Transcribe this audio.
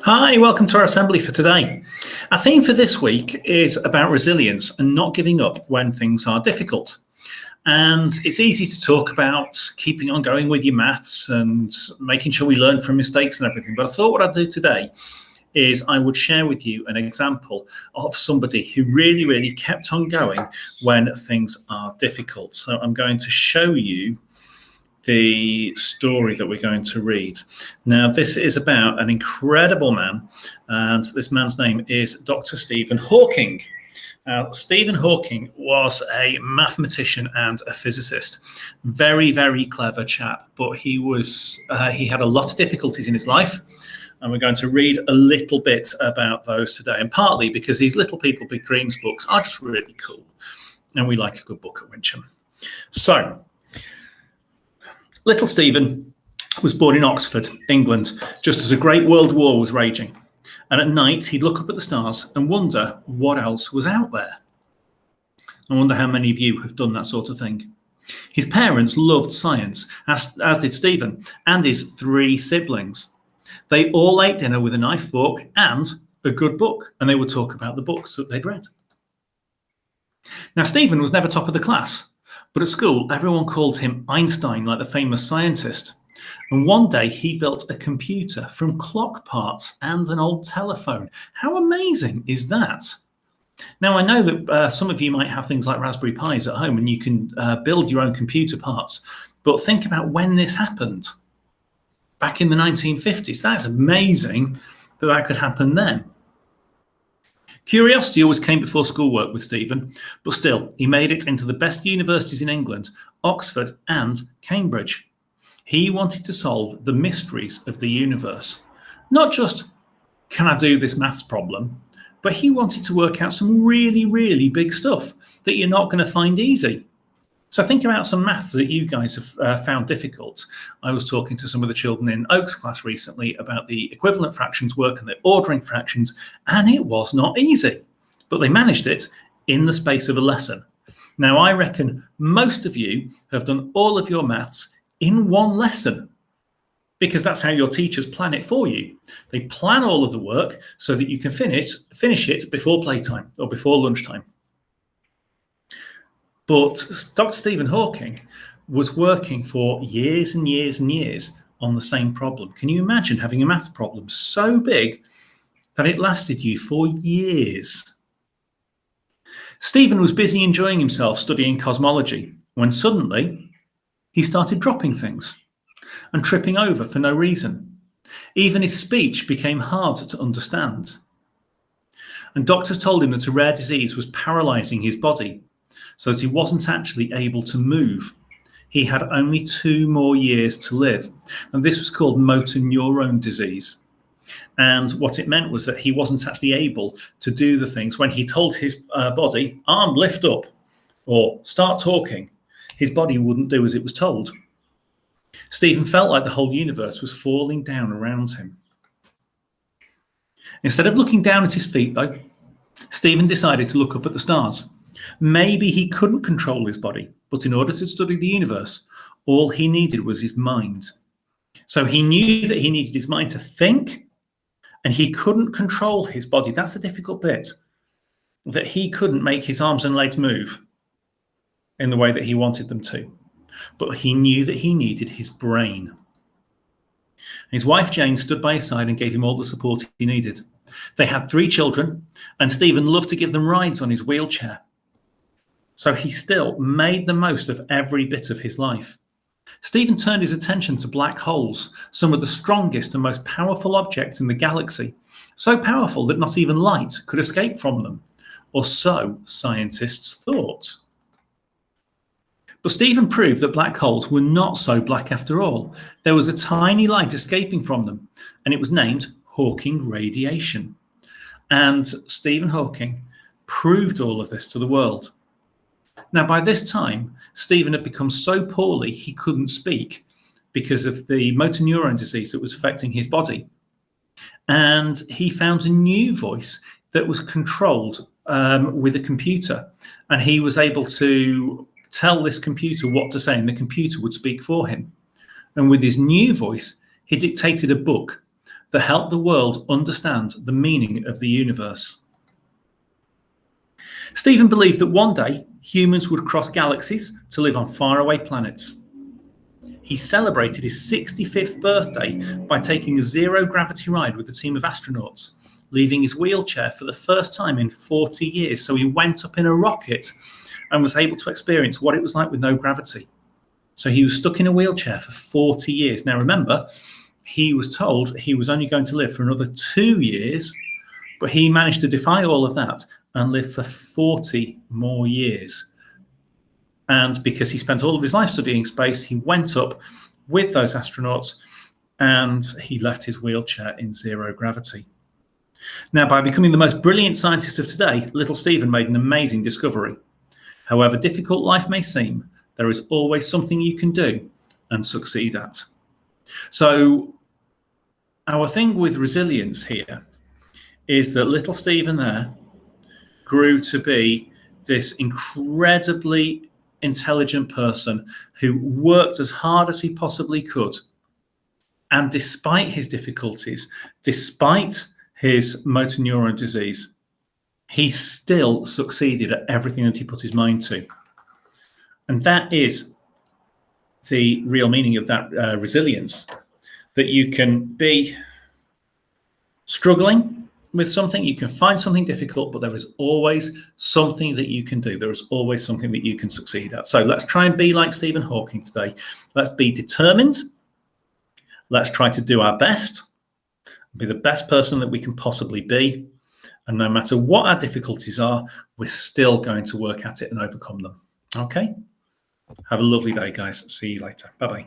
Hi, welcome to our assembly for today. Our theme for this week is about resilience and not giving up when things are difficult. And it's easy to talk about keeping on going with your maths and making sure we learn from mistakes and everything. But I thought what I'd do today is I would share with you an example of somebody who really kept on going when things are difficult. So I'm going to show you the story that we're going to read. Now, this is about an incredible man, and this man's name is Dr. Stephen Hawking. Stephen Hawking was a mathematician and a physicist. Very clever chap, but he had a lot of difficulties in his life, and we're going to read a little bit about those today, and partly because these Little People Big Dreams books are just really cool, and we like a good book at Wincham. So, little Stephen was born in Oxford, England, just as a great world war was raging. And at night, he'd look up at the stars and wonder what else was out there. I wonder how many of you have done that sort of thing. His parents loved science, as did Stephen and his 3 siblings. They all ate dinner with a knife, fork, and a good book, and they would talk about the books that they'd read. Now, Stephen was never top of the class. But at school, everyone called him Einstein, like the famous scientist. And one day he built a computer from clock parts and an old telephone. How amazing is that? Now, I know that some of you might have things like Raspberry Pis at home and you can build your own computer parts. But think about when this happened. Back in the 1950s. That's amazing that that could happen then. Curiosity always came before schoolwork with Stephen, but still, he made it into the best universities in England, Oxford and Cambridge. He wanted to solve the mysteries of the universe. Not just, can I do this maths problem? But he wanted to work out some really big stuff that you're not going to find easy. So think about some maths that you guys have found difficult. I was talking to some of the children in Oak's class recently about the equivalent fractions work and the ordering fractions, and it was not easy, but they managed it in the space of a lesson. Now, I reckon most of you have done all of your maths in one lesson, because that's how your teachers plan it for you. They plan all of the work so that you can finish it before playtime or before lunchtime. But Dr. Stephen Hawking was working for years and years on the same problem. Can you imagine having a maths problem so big that it lasted you for years? Stephen was busy enjoying himself studying cosmology when suddenly he started dropping things and tripping over for no reason. Even his speech became hard to understand. And doctors told him that a rare disease was paralyzing his body, so that he wasn't actually able to move. He had only 2 more years to live. And this was called motor neurone disease. And what it meant was that he wasn't actually able to do the things. When he told his body, arm lift up, or start talking, his body wouldn't do as it was told. Stephen felt like the whole universe was falling down around him. Instead of looking down at his feet, though, Stephen decided to look up at the stars. Maybe he couldn't control his body, but in order to study the universe, all he needed was his mind. So he knew that he needed his mind to think, and he couldn't control his body. That's the difficult bit, that he couldn't make his arms and legs move in the way that he wanted them to. But he knew that he needed his brain. His wife, Jane, stood by his side and gave him all the support he needed. They had 3 children, and Stephen loved to give them rides on his wheelchair. So he still made the most of every bit of his life. Stephen turned his attention to black holes, some of the strongest and most powerful objects in the galaxy, so powerful that not even light could escape from them, or so scientists thought. But Stephen proved that black holes were not so black after all. There was a tiny light escaping from them, and it was named Hawking radiation. And Stephen Hawking proved all of this to the world. Now, by this time, Stephen had become so poorly he couldn't speak because of the motor neurone disease that was affecting his body. And he found a new voice that was controlled with a computer. And he was able to tell this computer what to say, and the computer would speak for him. And with his new voice, he dictated a book that help the world understand the meaning of the universe. Stephen believed that one day humans would cross galaxies to live on faraway planets. He celebrated his 65th birthday by taking a zero-gravity ride with a team of astronauts, leaving his wheelchair for the first time in 40 years. So he went up in a rocket and was able to experience what it was like with no gravity. So he was stuck in a wheelchair for 40 years. Now remember, he was told he was only going to live for another 2 years, but he managed to defy all of that and live for 40 more years. And because he spent all of his life studying space, he went up with those astronauts and he left his wheelchair in zero gravity. Now, by becoming the most brilliant scientist of today, little Stephen made an amazing discovery. However difficult life may seem, there is always something you can do and succeed at. So our thing with resilience here is that little Stephen there grew to be this incredibly intelligent person who worked as hard as he possibly could. And despite his difficulties, despite his motor neuron disease, he still succeeded at everything that he put his mind to. And that is the real meaning of that resilience, that you can be struggling with something, you can find something difficult, but there is always something that you can do. There is always something that you can succeed at. So let's try and be like Stephen Hawking today. Let's be determined. Let's try to do our best, be the best person that we can possibly be. And no matter what our difficulties are, we're still going to work at it and overcome them. Okay? Have a lovely day, guys. See you later. Bye-bye.